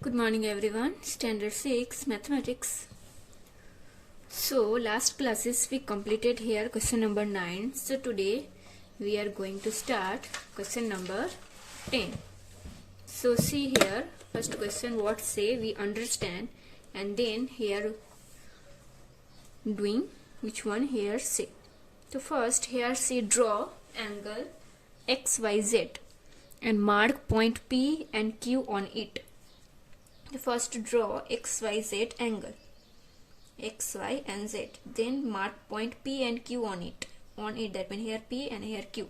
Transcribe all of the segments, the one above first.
Good morning everyone. Standard 6 Mathematics. So last classes we completed here question number 9. So today we are going to start question number 10. So see here, first question what say we understand, and then here doing which one here say. So first here say draw angle XYZ and mark point P and Q on it. First draw XYZ angle X, Y and Z, then mark point P and Q on it that means here P and here Q,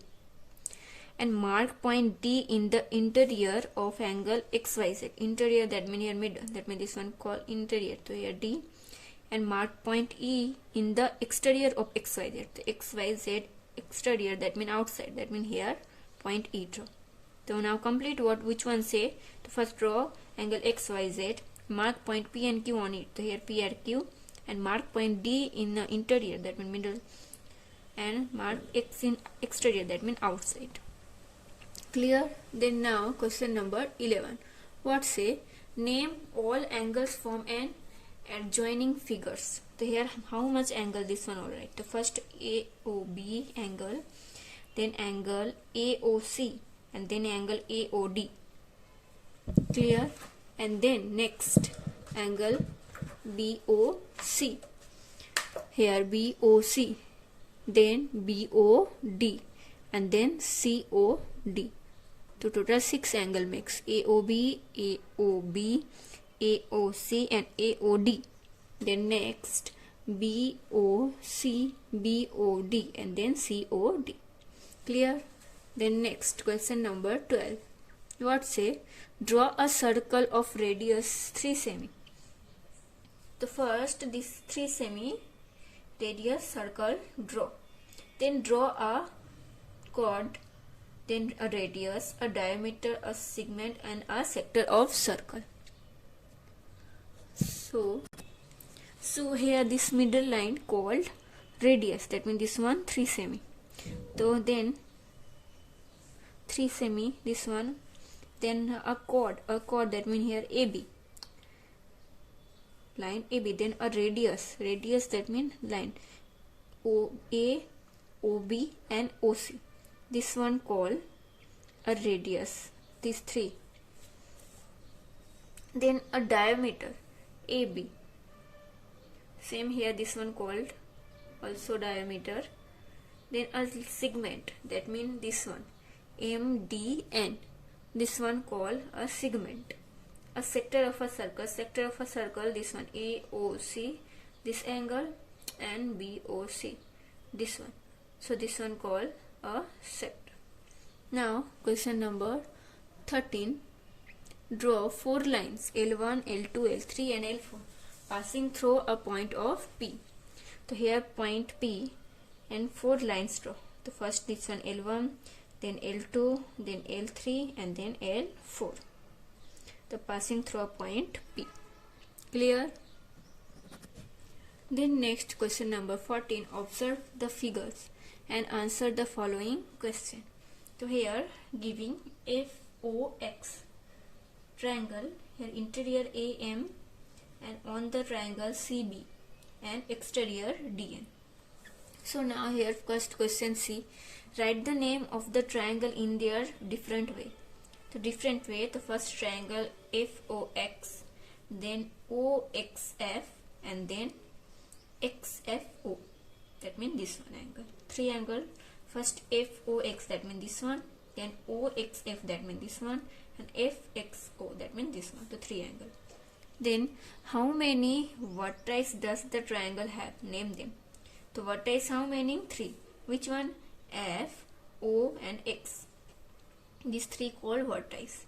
and mark point D in the interior of angle XYZ. Interior that means here middle, that means this one called interior, so here D, and mark point E in the exterior of XYZ. The XYZ exterior that means outside, that means here point E draw. So now complete which one say. To first draw angle XYZ, mark point P and Q on it, so here P and Q, and mark point D in the interior that means middle, and mark X in exterior that means outside. Clear? Then now question number 11. What say? Name all angles from an adjoining figures. So here how much angle this one, alright. The first AOB angle, then angle AOC, and then angle AOD. Clear? And then next angle BOC. Here BOC, then BOD, and then COD. So total 6 angle makes AOB, AOB, AOC and AOD. Then next BOC, BOD and then COD. Clear? Then next question number 12. What say? Draw a circle of radius 3 semi. The first this 3 semi radius circle draw. Then draw a chord, then a radius, a diameter, a segment and a sector of circle. So here this middle line called radius, that means this one 3 semi. So then 3 semi, this one, then a chord that means here AB, line AB, then a radius that means line OA, OB and OC. This one called a radius, these 3. Then a diameter AB, same here this one called also diameter. Then a segment, that means this one MDN, this one called a segment. A sector of a circle, this one AOC, this angle, and BOC, this one. So this one called a sector. Now question number 13. Draw 4 lines L1, L2, L3 and L4 passing through a point of P. So here point P and 4 lines draw. The first this one L1, then L2, then L3 and then L4. The passing through a point P. Clear? Then next question number 14. Observe the figures and answer the following question. So here giving FOX triangle, here interior AM and on the triangle CB and exterior DN. So now here first question C. Write the name of the triangle in their different way. The different way, the first triangle FOX, then OXF and then XFO, that means this one angle. Triangle, first FOX that means this one, then OXF that means this one, and FXO that means this one, the triangle. Then how many vertices does the triangle have? Name them. So vertices how many? 3. Which one? F, O and X. These 3 called vertices.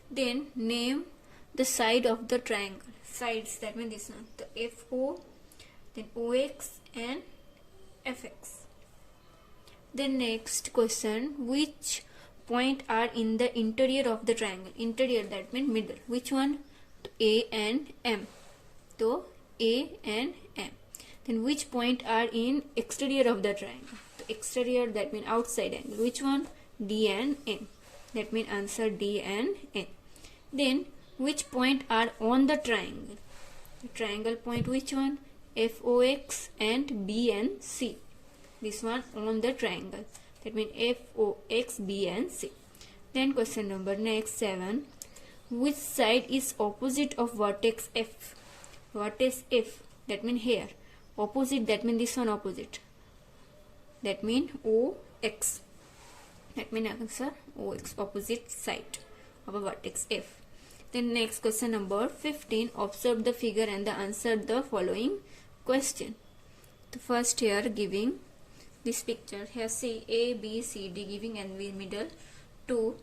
Then name the side of the triangle. Sides that means this one, the FO, then OX and FX. Then next question, which point are in the interior of the triangle? Interior that means middle. Which one? A and M. So A and M. Then which point are in exterior of the triangle? The exterior that means outside angle. Which one? D and N. That means answer D and N. Then which point are on the triangle? The triangle point, which one? FOX and B and C. This one on the triangle. That means FOX, B and C. Then question number next 7. Which side is opposite of vertex F? Vertex F, that means here. Opposite, that means this one opposite. That means OX. That means answer OX, opposite side of a vertex F. Then next question number 15. Observe the figure and answer the following question. The first here giving this picture. Here see A, B, C, D giving and in middle 2.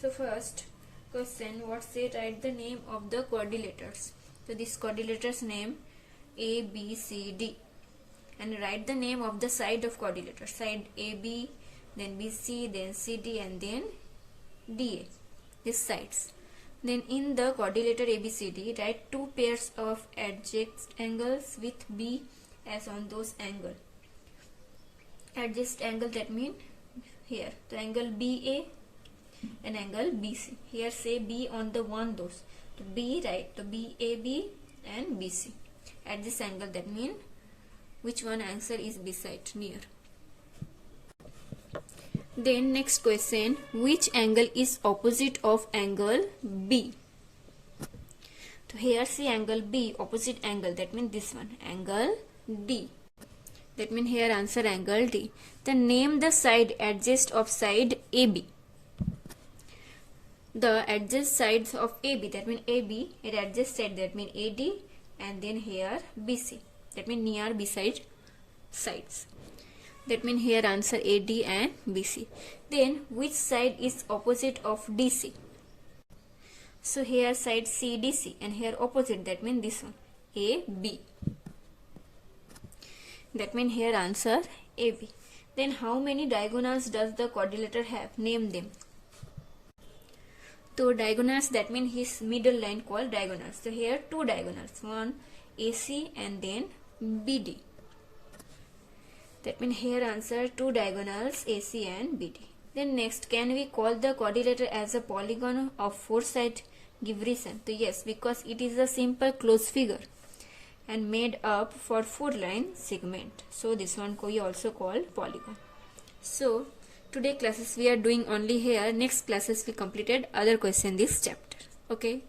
So first question, what say? Write the name of the quadrilaters. So this quadrilater's name A, B, C, D. And write the name of the side of quadrilater. Side AB, then BC, then CD, and then DA. These sides. Then in the quadrilater ABCD, write 2 pairs of adjacent angles with B as on those angle. Adjacent angle, that means here the angle BA and angle BC. Here say B on the one those. To B, right? To BAB and BC. At this angle, that means which one answer is beside, near. Then next question, which angle is opposite of angle B? So here see angle B, opposite angle, that means this one, angle D. That means here answer angle D. Then name the side adjacent of side AB. The adjacent sides of AB, that means AB, it adjacent side, that means AD, and then here BC, that means near beside sides. That means here answer AD and BC. Then which side is opposite of DC? So here side CDC and here opposite, that means this one, AB. That means here answer AB. Then how many diagonals does the quadrilateral have? Name them. So diagonals, that means his middle line called diagonals. So here 2 diagonals, one AC and then BD. That means here answer 2 diagonals AC and BD. Then next, can we call the quadrilateral as a polygon of 4 sides? Give reason. So yes, because it is a simple closed figure and made up for 4 line segment. So this one we also call polygon. So today classes we are doing only here. Next classes we completed other question this chapter. Okay.